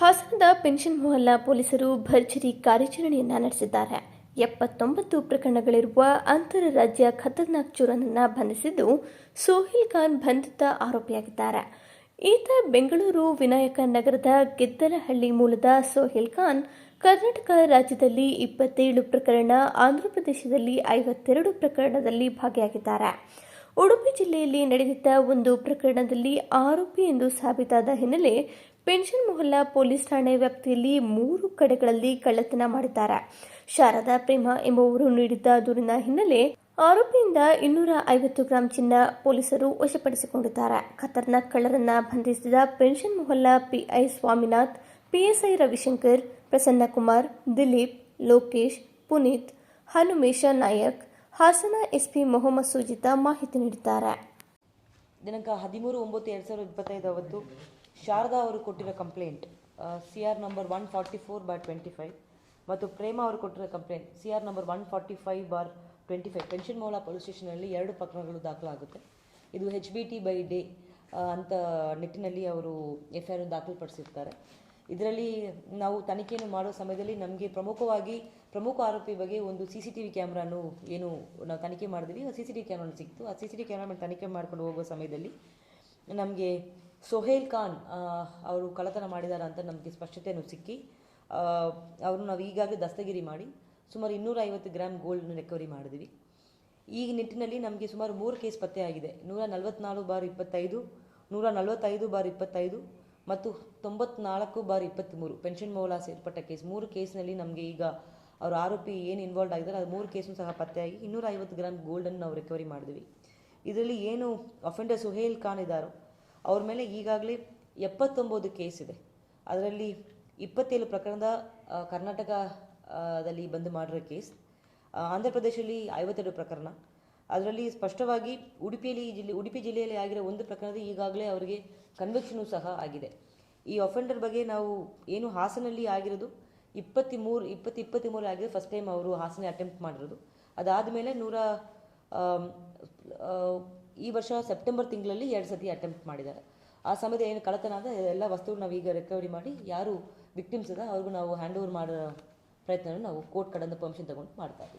ಹಾಸನದ ಪೆನ್ಷನ್ ಮೊಹಲ್ಲಾ ಪೊಲೀಸರು ಭರ್ಜರಿ ಕಾರ್ಯಾಚರಣೆಯನ್ನ ನಡೆಸಿದ್ದಾರೆ. 79 ಪ್ರಕರಣಗಳಿರುವ ಅಂತರರಾಜ್ಯ ಖತರ್ನಾಕ್ ಚೋರನನ್ನ ಬಂಧಿಸಿದ್ದು, ಸೋಹಿಲ್ ಖಾನ್ ಬಂಧಿತ ಆರೋಪಿಯಾಗಿದ್ದಾರೆ. ಈತ ಬೆಂಗಳೂರು ವಿನಾಯಕ ನಗರದ ಗೆದ್ದಲಹಳ್ಳಿ ಮೂಲದ ಸೋಹಿಲ್ ಖಾನ್ ಕರ್ನಾಟಕ ರಾಜ್ಯದಲ್ಲಿ 27 ಪ್ರಕರಣ, ಆಂಧ್ರಪ್ರದೇಶದಲ್ಲಿ 52 ಪ್ರಕರಣದಲ್ಲಿ ಭಾಗಿಯಾಗಿದ್ದಾರೆ. ಉಡುಪಿ ಜಿಲ್ಲೆಯಲ್ಲಿ ನಡೆದಿದ್ದ ಒಂದು ಪ್ರಕರಣದಲ್ಲಿ ಆರೋಪಿ ಎಂದು ಸಾಬೀತಾದ ಹಿನ್ನೆಲೆ ಪೆನ್ಷನ್ ಮೊಹಲ್ಲಾ ಪೊಲೀಸ್ ಠಾಣೆ ವ್ಯಾಪ್ತಿಯಲ್ಲಿ 3 ಕಡೆಗಳಲ್ಲಿ ಕಳ್ಳತನ ಮಾಡಿದ್ದಾರೆ. ಶಾರದಾ ಪ್ರೇಮ ಎಂಬುವರು ನೀಡಿದ್ದ ದೂರಿನ ಹಿನ್ನೆಲೆ ಆರೋಪಿಯಿಂದ 250 ಗ್ರಾಂ ಚಿನ್ನ ಪೊಲೀಸರು ವಶಪಡಿಸಿಕೊಂಡಿದ್ದಾರೆ. ಖತರ್ನಾಕ್ ಕಳ್ಳರನ್ನ ಬಂಧಿಸಿದ Pension Mohalla PI Swaminath, PSI Ravishankar, Prasannakumar, Dilip, Lokesh, Puneeth, Hanumesha Nayak, Hassan SP Mohammed Sujitha ಮಾಹಿತಿ ನೀಡಿದ್ದಾರೆ. ದಿನಾಂಕ 13/9/2025 ಅವತ್ತು ಶಾರದಾ ಅವರು ಕೊಟ್ಟಿರೋ ಕಂಪ್ಲೇಂಟ್ CR ನಂಬರ್ 144/25 ಮತ್ತು ಪ್ರೇಮ ಅವರು ಕೊಟ್ಟಿರೋ complaint CR number 145/25 Pension Mohalla police ಸ್ಟೇಷನಲ್ಲಿ 2 ಪ್ರಕರಣಗಳು ದಾಖಲಾಗುತ್ತೆ. ಇದು HBT/ಡೇ ಅಂತ ನಿಟ್ಟಿನಲ್ಲಿ ಅವರು FIR ದಾಖಲುಪಡಿಸಿರ್ತಾರೆ. ಇದರಲ್ಲಿ ನಾವು ತನಿಖೆಯನ್ನು ಮಾಡೋ ಸಮಯದಲ್ಲಿ ನಮಗೆ ಪ್ರಮುಖ ಆರೋಪಿ ಬಗ್ಗೆ ಒಂದು CCTV ಕ್ಯಾಮ್ರಾನು ಏನು ನಾವು ತನಿಖೆ ಮಾಡಿದ್ವಿ. CCTV ಕ್ಯಾಮ್ರಾನು ಸಿಕ್ತು. ಆ CCTV ಕ್ಯಾಮ್ರಾ ತನಿಖೆ ಮಾಡ್ಕೊಂಡು ಹೋಗುವ ಸಮಯದಲ್ಲಿ ನಮಗೆ ಸೋಹೇಲ್ ಖಾನ್ ಅವರು ಕಳ್ಳತನ ಮಾಡಿದ್ದಾರೆ ಅಂತ ನಮಗೆ ಸ್ಪಷ್ಟತೆಯನ್ನು ಸಿಕ್ಕಿ ಅವರು ನಾವು ಈಗಾಗಲೇ ದಸ್ತಗಿರಿ ಮಾಡಿ ಸುಮಾರು 250 ಗ್ರಾಮ್ ಗೋಲ್ಡ್ನ ರಿಕವರಿ ಮಾಡಿದ್ವಿ. ಈ ನಿಟ್ಟಿನಲ್ಲಿ ನಮಗೆ ಸುಮಾರು 3 ಕೇಸ್ ಪತ್ತೆಯಾಗಿದೆ. 144/25, 145/25 ಮತ್ತು 94/23 ಪೆನ್ಷನ್ ಮೊಹಲ್ಲಾ ಸೇರ್ಪಟ್ಟ ಕೇಸ್. 3 ಕೇಸ್ನಲ್ಲಿ ನಮಗೆ ಈಗ ಅವರು ಆರೋಪಿ ಏನು ಇನ್ವಾಲ್ವ್ ಆಗಿದ್ದಾರೆ ಅದು 3 ಕೇಸು ಸಹ ಪತ್ತೆಯಾಗಿ 250 ಗ್ರಾಮ್ ಗೋಲ್ಡನ್ನು ನಾವು ರಿಕವರಿ ಮಾಡಿದ್ವಿ. ಇದರಲ್ಲಿ ಏನು ಅಫೆಂಡರ್ ಸೋಹೇಲ್ ಖಾನ್ ಇದ್ದಾರೋ ಅವ್ರ ಮೇಲೆ ಈಗಾಗಲೇ 79 ಕೇಸ್ ಇದೆ. ಅದರಲ್ಲಿ 27 ಪ್ರಕರಣದ ಕರ್ನಾಟಕದಲ್ಲಿ ಬಂದು ಮಾಡಿರೋ ಕೇಸ್, ಆಂಧ್ರ ಪ್ರದೇಶದಲ್ಲಿ 52 ಪ್ರಕರಣ. ಅದರಲ್ಲಿ ಸ್ಪಷ್ಟವಾಗಿ ಉಡುಪಿ ಜಿಲ್ಲೆಯಲ್ಲಿ ಆಗಿರೋ ಒಂದು ಪ್ರಕರಣದ ಈಗಾಗಲೇ ಅವರಿಗೆ ಕನ್ವಿಕ್ಷನು ಸಹ ಆಗಿದೆ. ಈ ಅಫೆಂಡರ್ ಬಗ್ಗೆ ನಾವು ಏನು ಹಾಸನಲ್ಲಿ ಆಗಿರೋದು 23 ಆಗಿದೆ. ಫಸ್ಟ್ ಟೈಮ್ ಅವರು ಹಾಸನ ಅಟೆಂಪ್ಟ್ ಮಾಡಿರೋದು. ಅದಾದಮೇಲೆ ಈ ವರ್ಷ ಸೆಪ್ಟೆಂಬರ್ ತಿಂಗಳಲ್ಲಿ 2 ಸತಿ ಅಟೆಂಪ್ಟ್ ಮಾಡಿದ್ದಾರೆ. ಆ ಸಮಯದ ಏನು ಕಳ್ಳತನ ಅಂದರೆ ಎಲ್ಲ ವಸ್ತುಗಳು ನಾವು ಈಗ ರಿಕವರಿ ಮಾಡಿ ಯಾರು ವಿಕ್ಟಿಮ್ಸ್ ಇದೆ ಅವ್ರಿಗೂ ನಾವು ಹ್ಯಾಂಡ್ ಓವರ್ ಮಾಡೋ ಪ್ರಯತ್ನ ನಾವು ಕೋರ್ಟ್ ಕಡೆಯಿಂದ ಪರ್ಮಿಷನ್ ತಗೊಂಡು ಮಾಡ್ತಾ ಇದ್ದೀವಿ.